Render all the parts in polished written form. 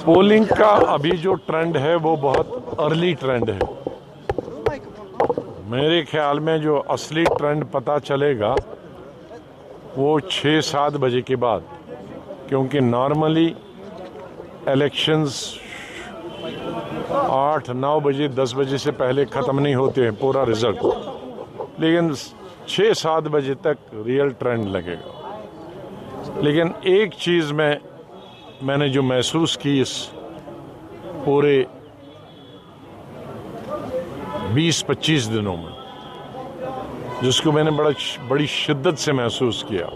Polling का अभी जो ट्रेंड है वो बहुत अर्ली ट्रेंड है। मेरे ख्याल में जो असली ट्रेंड पता चलेगा वो 6-7 बजे के बाद, क्योंकि नॉर्मली इलेक्शंस 8-9 बजे 10 बजे से पहले ख़त्म नहीं होते हैं पूरा रिजल्ट, लेकिन 6-7 बजे तक रियल ट्रेंड लगेगा। लेकिन एक चीज़ मैंने जो महसूस की इस पूरे 20-25 दिनों में, जिसको मैंने बड़ी शिद्दत से महसूस किया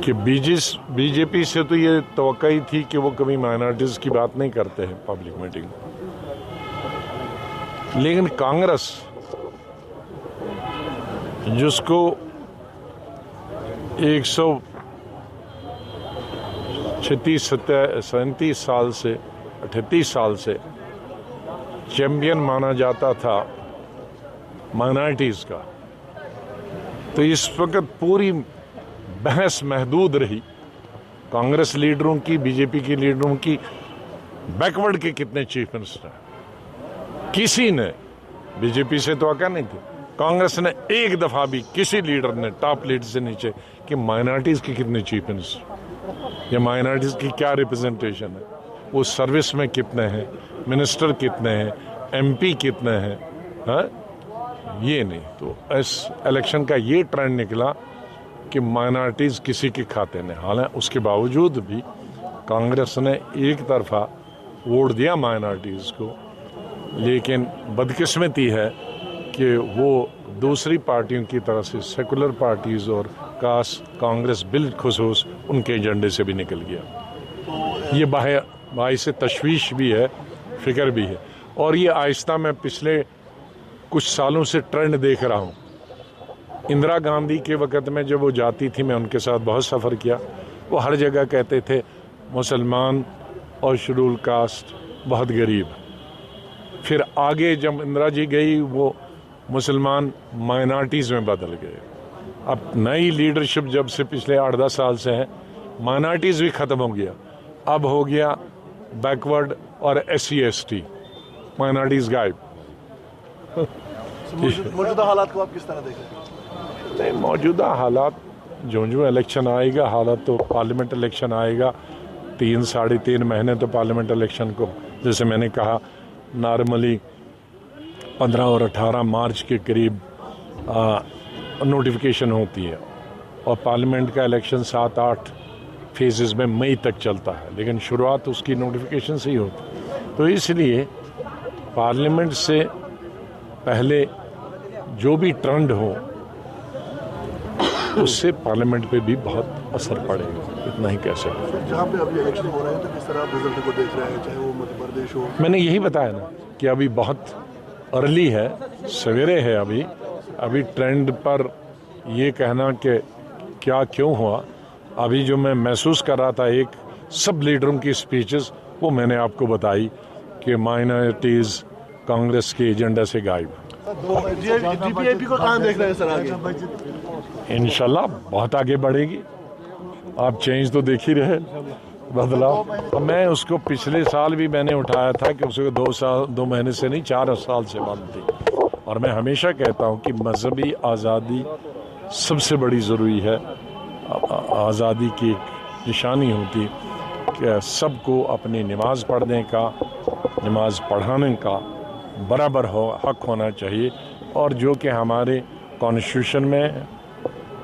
कि बीजेपी से तो ये तवक्को ही थी कि वो कभी माइनॉरिटीज की बात नहीं करते हैं पब्लिक मीटिंग, लेकिन कांग्रेस जिसको 137 साल से 38 साल से चैंपियन माना जाता था माइनॉरिटीज का, तो इस वक्त पूरी बहस महदूद रही कांग्रेस लीडरों की, बीजेपी के लीडरों की, बैकवर्ड के कितने चीफ मिनिस्टर हैं। किसी ने, बीजेपी से तो आका नहीं थे, कांग्रेस ने एक दफा भी किसी लीडर ने टॉप लीडर से नीचे कि माइनॉरिटीज के कितने चीफ मिनिस्टर या माइनॉरिटीज की क्या रिप्रेजेंटेशन है, वो सर्विस में कितने हैं, मिनिस्टर कितने हैं, एमपी कितने हैं, हाँ? ये नहीं। तो इस इलेक्शन का ये ट्रेंड निकला कि माइनॉरिटीज किसी के खाते नहीं। हालांकि उसके बावजूद भी कांग्रेस ने एक तरफा वोट दिया माइनॉरिटीज को, लेकिन बदकिस्मती है कि वो दूसरी पार्टियों की तरह से सेकुलर पार्टीज और कांग्रेस बिल खुसूस उनके एजेंडे से भी निकल गया। ये भाई से तशवीश भी है, फिक्र भी है। और ये आहिस्ता मैं पिछले कुछ सालों से ट्रेंड देख रहा हूँ। इंदिरा गांधी के वक़्त में जब वो जाती थी, मैं उनके साथ बहुत सफ़र किया, वो हर जगह कहते थे मुसलमान और शेड्यूल कास्ट बहुत गरीब। फिर आगे जब इंदिरा जी गई, वो मुसलमान माइनॉरिटीज़ में बदल गए। अब नई लीडरशिप जब से पिछले 8-10 साल से है, माइनॉरिटीज़ भी ख़त्म हो गया, अब हो गया बैकवर्ड और SC ST, माइनॉरिटीज़ गायब। मौजूदा हालात को आप किस तरह देख रहे हैं? नहीं, मौजूदा हालात जो इलेक्शन आएगा, हालात तो पार्लियामेंट इलेक्शन आएगा, 3-3.5 महीने तो पार्लियामेंट इलेक्शन को, जैसे मैंने कहा, नॉर्मली 15 और 18 मार्च के करीब नोटिफिकेशन होती है, और पार्लियामेंट का इलेक्शन 7-8 फेजेस में मई तक चलता है, लेकिन शुरुआत उसकी नोटिफिकेशन से ही होती। तो इसलिए पार्लियामेंट से पहले जो भी ट्रेंड हो उससे पार्लियामेंट पे भी बहुत असर पड़ेगा, इतना ही कह सकते। जहाँ पे अभी इलेक्शन हो रहे हैं तो किस तरह आप रिजल्ट को देख रहे हैं, चाहे वो मध्य प्रदेश हो? मैंने यही बताया ना कि अभी बहुत अर्ली है, सवेरे है। अभी ट्रेंड पर ये कहना कि क्या क्यों हुआ, अभी जो मैं महसूस कर रहा था, एक सब लीडरों की स्पीचेस, वो मैंने आपको बताई कि माइनॉरिटीज़ कांग्रेस के एजेंडा से गायब। DPIP को कहाँ देख रहे हैं सर आगे? इंशाल्लाह बहुत आगे बढ़ेगी। आप चेंज तो देख ही रहे, बदलाव। मैं उसको पिछले साल भी मैंने उठाया था कि उसको 2 महीने से नहीं, 4 साल से बंद थी। और मैं हमेशा कहता हूँ कि मजहबी आज़ादी सबसे बड़ी ज़रूरी है। आज़ादी की एक निशानी होती कि सबको अपनी नमाज पढ़ने का, नमाज पढ़ाने का बराबर हक होना चाहिए, और जो कि हमारे कॉन्स्टिट्यूशन में,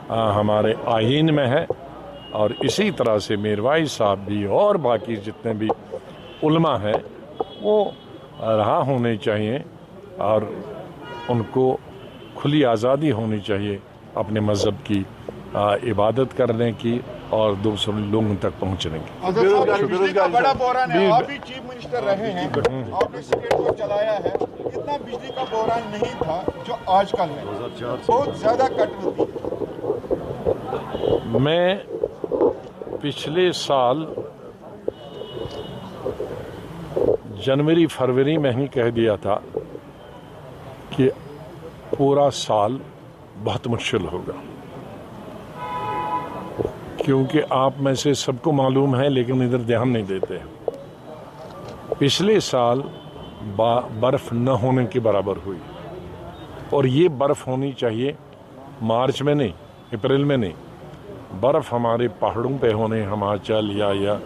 हमारे आईन में है। और इसी तरह से मीरवाइज साहब भी और बाकी जितने भी उलमा हैं वो रहा होने चाहिए, और उनको खुली आज़ादी होनी चाहिए अपने मज़हब की इबादत करने की और दूसरे लोगों तक पहुंचने की। बिजली का बड़ा बहरान है, आप भी चीफ मिनिस्टर रहे हैं, आपने स्टेट को चलाया है, इतना बिजली का बहरान नहीं था जो आजकल है, बहुत ज्यादा कट होती है। मैं पिछले साल जनवरी फरवरी में ही कह दिया था कि पूरा साल बहुत मुश्किल होगा, क्योंकि आप में से सबको मालूम है लेकिन इधर ध्यान नहीं देते। पिछले साल बर्फ न होने के बराबर हुई और ये बर्फ होनी चाहिए मार्च में नहीं, अप्रैल में नहीं। बर्फ हमारे पहाड़ों पे होने, हिमाचल या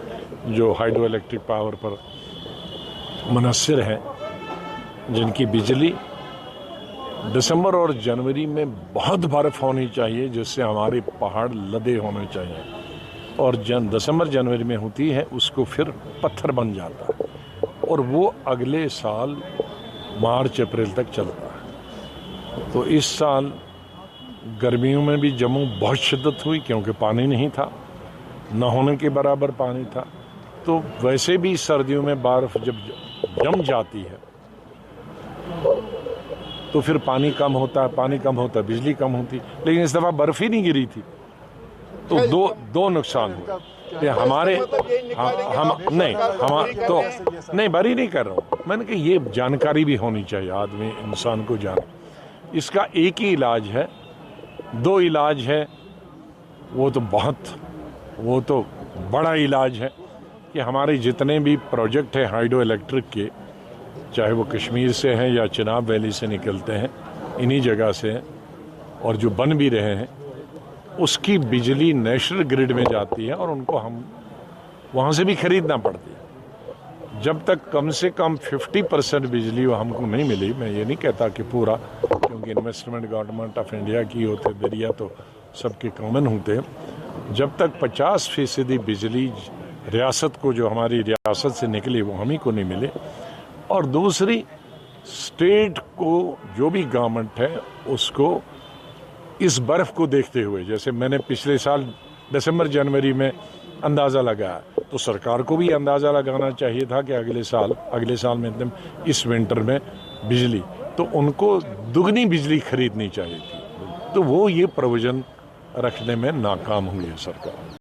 जो हाइड्रो इलेक्ट्रिक पावर पर मुनस्सिर हैं, जिनकी बिजली दिसंबर और जनवरी में बहुत बर्फ होनी चाहिए, जिससे हमारे पहाड़ लदे होने चाहिए। और दिसंबर जनवरी में होती है उसको फिर पत्थर बन जाता है और वो अगले साल मार्च अप्रैल तक चलता है। तो इस साल गर्मियों में भी जम्मू बहुत शिद्दत हुई क्योंकि पानी नहीं था, न होने के बराबर पानी था। तो वैसे भी सर्दियों में बर्फ जब जम जाती है तो फिर पानी कम होता है, बिजली कम होती, लेकिन इस दफा बर्फ ही नहीं गिरी थी। तो दो नुकसान हुए। ये हमारे नहीं बारी नहीं कर रहा हूँ, मैंने कहा ये जानकारी भी होनी चाहिए, आदमी इंसान को जाने। इसका एक ही इलाज है, दो इलाज है, वो तो बड़ा इलाज है कि हमारे जितने भी प्रोजेक्ट हैं हाइड्रो इलेक्ट्रिक के, चाहे वो कश्मीर से हैं या चिनाब वैली से निकलते हैं, इन्हीं जगह से हैं और जो बन भी रहे हैं, उसकी बिजली नेशनल ग्रिड में जाती है और उनको हम वहाँ से भी खरीदना पड़ती है। जब तक कम से कम 50% बिजली हमको नहीं मिली, मैं ये नहीं कहता कि पूरा, क्योंकि इन्वेस्टमेंट गवर्नमेंट ऑफ इंडिया की होते, दरिया तो सबके कॉमन होते हैं। जब तक 50% बिजली रियासत को, जो हमारी रियासत से निकली, वो हम ही को नहीं मिले, और दूसरी स्टेट को, जो भी गवर्नमेंट है उसको इस बर्फ को देखते हुए, जैसे मैंने पिछले साल दिसंबर जनवरी में अंदाज़ा लगाया, तो सरकार को भी अंदाज़ा लगाना चाहिए था कि अगले साल में एकदम इस विंटर में बिजली, तो उनको दुगनी बिजली खरीदनी चाहिए थी। तो वो ये प्रोविज़न रखने में नाकाम हुई है सरकार।